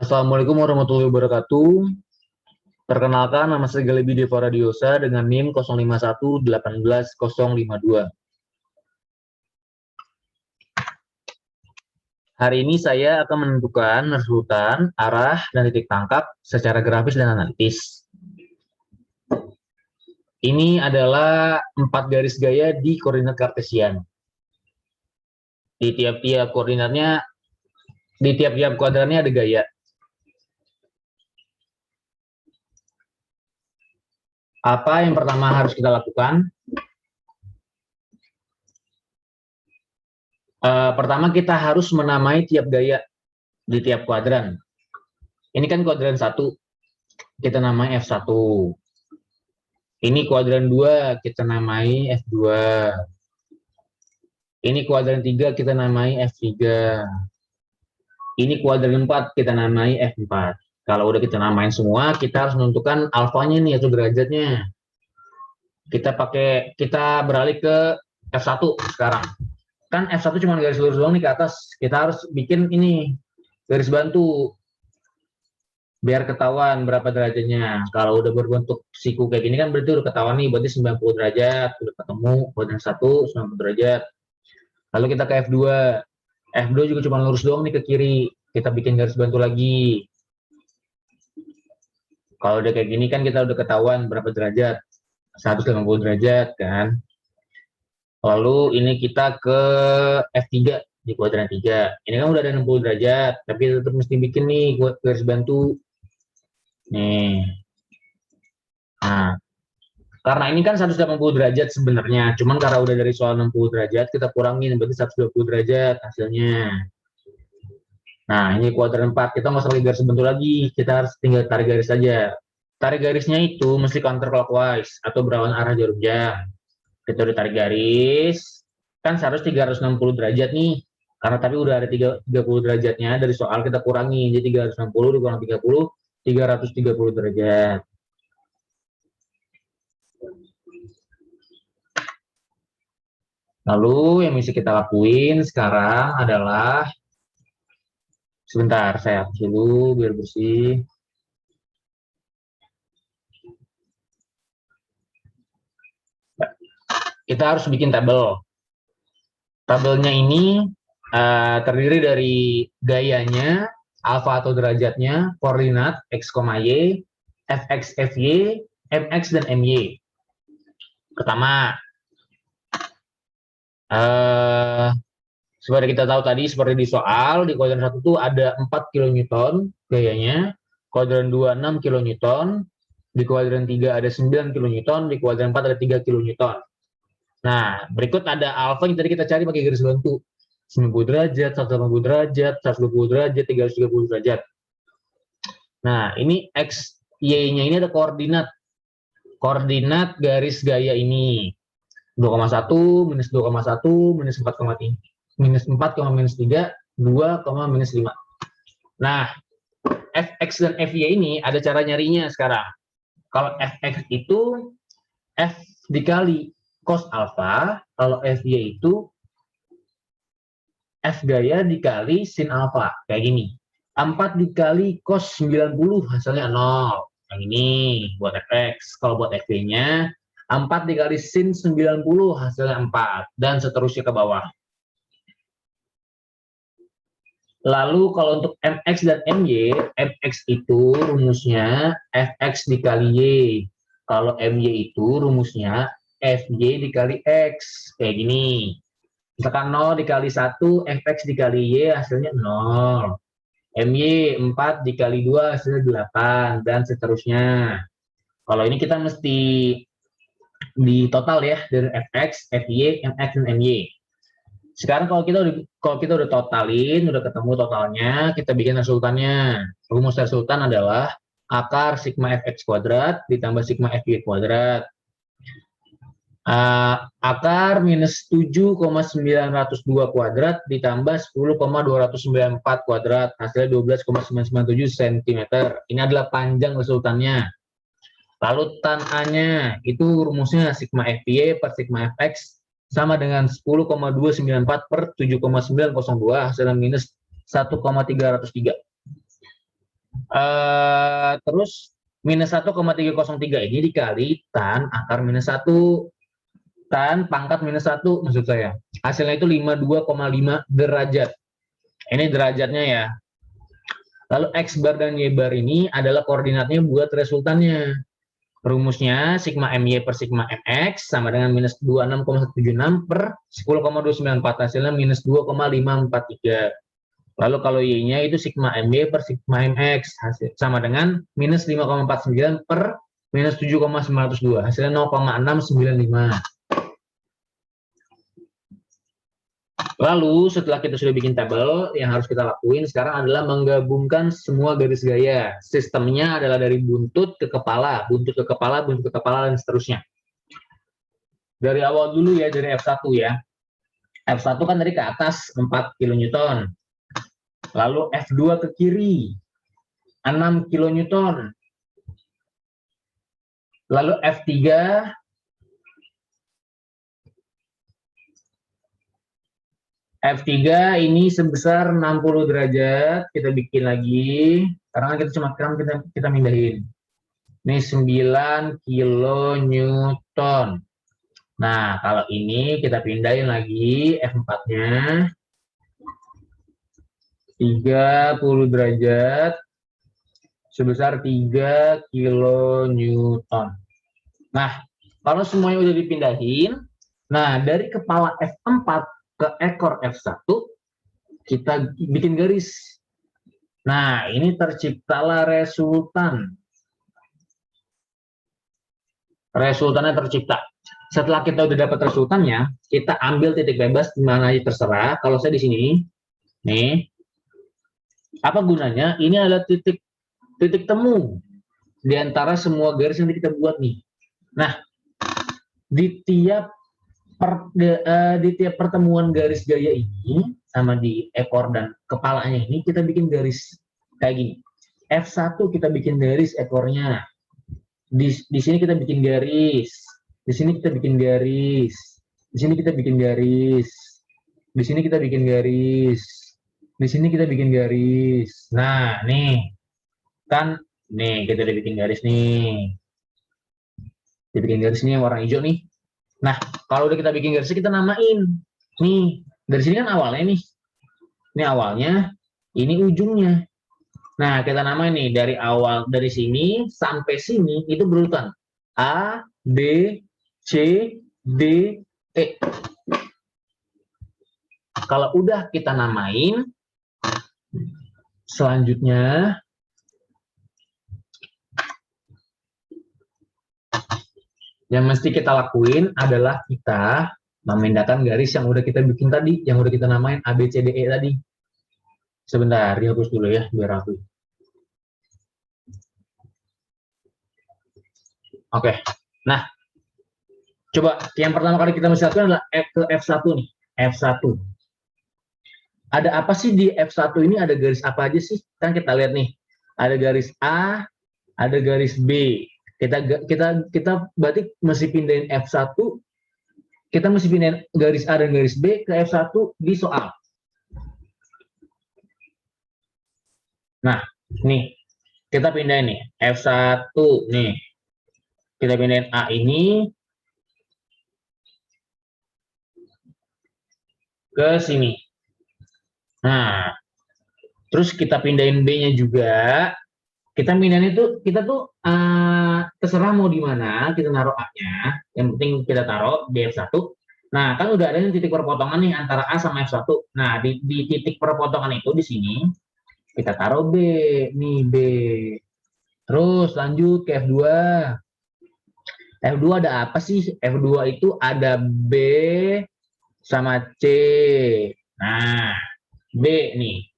Assalamualaikum warahmatullahi wabarakatuh. Perkenalkan, nama saya Galebi Deva Radiosa dengan NIM 0511818052. Hari ini saya akan menentukan resultan, arah, dan titik tangkap secara grafis dan analitis. Ini adalah 4 garis gaya di koordinat kartesian. Di tiap-tiap koordinatnya, di tiap-tiap kuadrannya ada gaya. Apa yang pertama harus kita lakukan? Pertama kita harus menamai tiap gaya di tiap kuadran. Ini kan kuadran 1, kita namai F1. Ini kuadran 2, kita namai F2. Ini kuadran 3, kita namai F3. Ini kuadran 4, kita namai F4. Kalau udah kita namain semua, kita harus menentukan alfanya nih atau derajatnya. Kita beralih ke F1 sekarang. Kan F1 cuma garis lurus doang nih ke atas. Kita harus bikin ini garis bantu biar ketahuan berapa derajatnya. Kalau udah berbentuk siku kayak gini kan berarti udah ketahuan nih, berarti 90 derajat udah ketemu kuadran 1 90 derajat. Lalu kita ke F2. F2 juga cuma lurus doang nih ke kiri. Kita bikin garis bantu lagi. Kalau udah kayak gini kan kita udah ketahuan berapa derajat. 180 derajat kan. Lalu ini kita ke F3 di kuadran 3. Ini kan udah ada 60 derajat, tapi tetap mesti bikin nih garis bantu. Nih. Nah, karena ini kan 180 derajat sebenarnya, cuman karena udah dari soal 60 derajat, kita kurangin, berarti 120 derajat hasilnya. Nah, ini kuadran 4, kita nggak usah lagi garis bentuk lagi, kita harus tinggal tarik garis saja. Tarik garisnya itu mesti counterclockwise, atau berlawan arah jarum jam. Kita udah tarik garis, kan seharusnya 360 derajat nih, karena tapi udah ada 30 derajatnya, dari soal kita kurangi, jadi 360 dikurang 30, 330 derajat. Lalu yang mesti kita lakuin sekarang adalah, sebentar saya hapus dulu biar bersih. Kita harus bikin tabel. Tabelnya ini terdiri dari gayanya, alfa atau derajatnya, koordinat x, y, fx, fy, mx, dan my. Pertama, seperti kita tahu tadi, seperti di soal, di kuadran 1 itu ada 4 kN gayanya, kuadran 2 6 kN, di kuadran 3 ada 9 kN, di kuadran 4 ada 3 kN. Nah, berikut ada alfa yang tadi kita cari pakai garis bantu. 90 derajat, 180 derajat, 120 derajat, 330 derajat. Nah, ini x, y-nya ini ada koordinat. Koordinat garis gaya ini. 2,1, minus 2,1, minus 4,3, minus 4, minus 3, 2, minus 5. Nah, fx dan fy ini ada cara nyarinya sekarang. Kalau fx itu f dikali cos alfa, kalau fy itu f gaya dikali sin alfa, kayak gini. 4 dikali cos 90 hasilnya 0. Yang ini buat fx. Kalau buat fy-nya 4 dikali sin 90 hasilnya 4, dan seterusnya ke bawah. Lalu kalau untuk mx dan my, mx itu rumusnya fx dikali y. Kalau my itu rumusnya fy dikali x, kayak gini. Misalkan 0 dikali 1, fx dikali y hasilnya 0. My 4 dikali 2 hasilnya 8, dan seterusnya. Kalau ini kita mesti di total ya, dari fx, fy, mx, dan my. Sekarang kalau kita udah totalin, udah ketemu totalnya, kita bikin resultannya. Rumus resultan adalah akar sigma fx kuadrat ditambah sigma fy kuadrat. Akar minus 7,902 kuadrat ditambah 10,294 kuadrat, hasilnya 12,997 cm. Ini adalah panjang resultannya. Lalu tan A-nya itu rumusnya sigma fy per sigma fx sama dengan 10,294 per 7,902, hasilnya minus 1,303. Terus minus 1,303 ini dikali tan akar minus 1. Tan pangkat minus 1 maksud saya. Hasilnya itu 52,5 derajat. Ini derajatnya ya. Lalu X bar dan Y bar ini adalah koordinatnya buat resultannya. Rumusnya sigma MY per sigma MX sama dengan minus 26,176 per 10,294. Hasilnya minus 2,543. Lalu kalau Y-nya itu sigma MY per sigma MX sama dengan minus 5,49 per minus 7,902. Hasilnya 0,695. Lalu setelah kita sudah bikin tabel, yang harus kita lakuin sekarang adalah menggabungkan semua garis gaya. Sistemnya adalah dari buntut ke kepala, buntut ke kepala, buntut ke kepala, dan seterusnya. Dari awal dulu ya, dari F1 ya. F1 kan dari ke atas 4 kN. Lalu F2 ke kiri 6 kN. Lalu F3 F3 ini sebesar 60 derajat, kita bikin lagi, karena kita cuma kita mindahin. Ini 9 kilonewton. Nah, kalau ini kita pindahin lagi F4-nya. 30 derajat sebesar 3 kilonewton. Nah, kalau semuanya udah dipindahin, nah dari kepala F4 ke ekor F1 kita bikin garis. Nah, ini terciptalah resultan. Resultannya tercipta. Setelah kita udah dapat resultannya, kita ambil titik bebas di mana aja terserah. Kalau saya di sini, nih, apa gunanya? Ini adalah titik temu di antara semua garis yang kita buat nih. Nah, di tiap pertemuan garis gaya ini sama di ekor dan kepalanya ini kita bikin garis kayak gini. F1 kita bikin garis ekornya. Di sini kita bikin garis. Di sini kita bikin garis. Di sini kita bikin garis. Di sini kita bikin garis. Di sini kita bikin garis. Nah, nih. Kan nih kita udah bikin garis nih. Kita bikin garis nih yang warna hijau nih. Nah, kalau udah kita bikin garis kita namain. Nih, dari sini kan awalnya nih. Ini awalnya, ini ujungnya. Nah, kita namain nih dari awal dari sini sampai sini itu berurutan. A, B, C, D, E. Kalau udah kita namain, selanjutnya yang mesti kita lakuin adalah kita memindahkan garis yang udah kita bikin tadi, yang udah kita namain A, B, C, D, E tadi. Sebentar, dihapus dulu ya, biar rapi. Oke, nah, coba yang pertama kali kita mesti lakukan adalah ke F1 nih, F1. Ada apa sih di F1 ini? Ada garis apa aja sih? Kan kita lihat nih, ada garis A, ada garis B. Kita berarti mesti pindahin F1, kita mesti pindahin garis A dan garis B ke F1 di soal. Nah, nih, kita pindahin nih, F1 nih. Kita pindahin A ini ke sini. Nah, terus kita pindahin B-nya juga. Kita pindahin itu, kita tuh terserah mau di mana kita naruh A-nya. Yang penting kita taruh di F1. Nah, kan udah ada titik perpotongan nih antara A sama F1. Nah, di titik perpotongan itu di sini kita taruh B, nih B. Terus lanjut ke F2. F2 ada apa sih? F2 itu ada B sama C. Nah, B nih.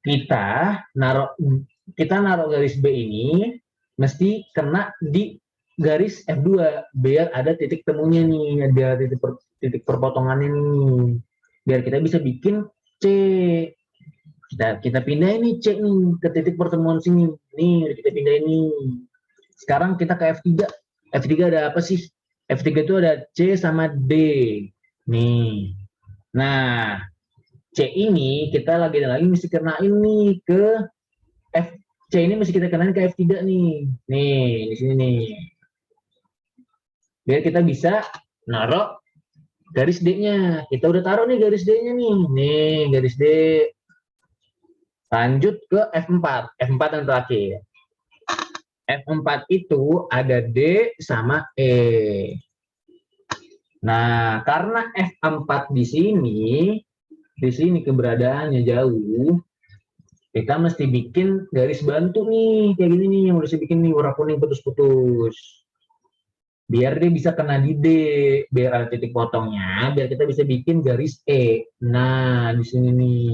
Kita naruh garis B ini mesti kena di garis F2 biar ada titik temunya nih, ada titik perpotongannya nih. Biar kita bisa bikin C. Kita pindah ini C nih ke titik pertemuan sini. Nih, kita pindah ini. Sekarang kita ke F3. F3 ada apa sih? F3 itu ada C sama D. Nih. Nah, C ini kita lagi mesti kenain nih ke F C C ini mesti kita kenalin ke F3 nih. Nih, di sini nih. Biar kita bisa naruh garis D-nya. Kita udah taruh nih garis D-nya nih. Nih, garis D. Lanjut ke F4. F4 yang terakhir. F4 itu ada D sama E. Nah, karena F4 di sini keberadaannya jauh, kita mesti bikin garis bantu nih, kayak gini nih, yang udah saya bikin nih, warna kuning putus-putus. Biar dia bisa kena di D, biar ada titik potongnya, biar kita bisa bikin garis E. Nah, di sini nih.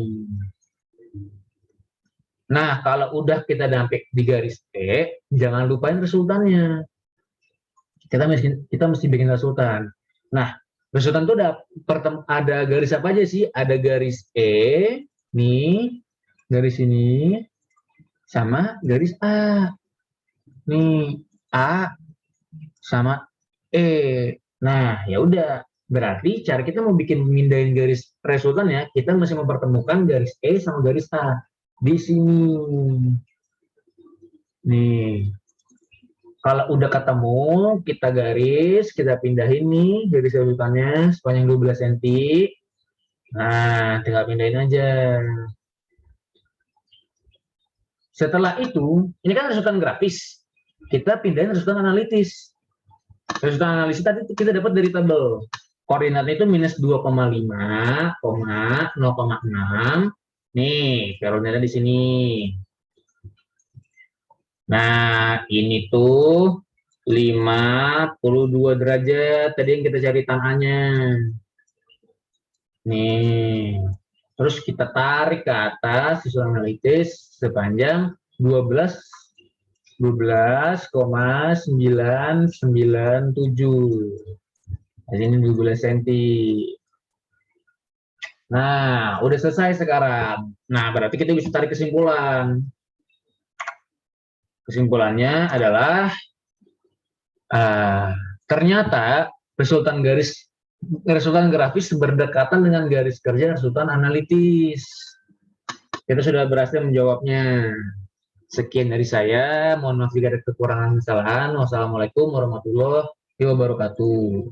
Nah, kalau udah kita sampai di garis E, jangan lupain resultannya. Kita mesti bikin resultan. Nah, resultan itu ada garis apa aja sih? Ada garis E, nih, garis ini, sama garis A. Nih, A sama E. Nah, ya udah. Berarti cara kita mau bikin mindahin garis resultannya, kita mesti mempertemukan garis E sama garis A di sini. Nih, kalau udah ketemu, kita garis, kita pindahin nih garis resultannya sepanjang 12 cm. Nah, tinggal pindahin aja. Setelah itu, ini kan resultan grafis. Kita pindahin resultan analitis. Resultan analisis tadi kita dapat dari tabel. Koordinatnya itu minus 2,5, 0,6. Nih, koordinatnya di sini. Nah, ini tuh 52 derajat. Tadi yang kita cari tanahnya. Nih. Terus kita tarik ke atas resultan analitis sepanjang 12,997. Nah, ini 12 cm. Nah, udah selesai sekarang. Nah, berarti kita bisa tarik kesimpulan. Kesimpulannya adalah ternyata resultan grafis berdekatan dengan garis kerja resultan analitis. Kita sudah berhasil menjawabnya. Sekian dari saya. Mohon maaf jika ada kekurangan kesalahan. Wassalamualaikum warahmatullahi wabarakatuh.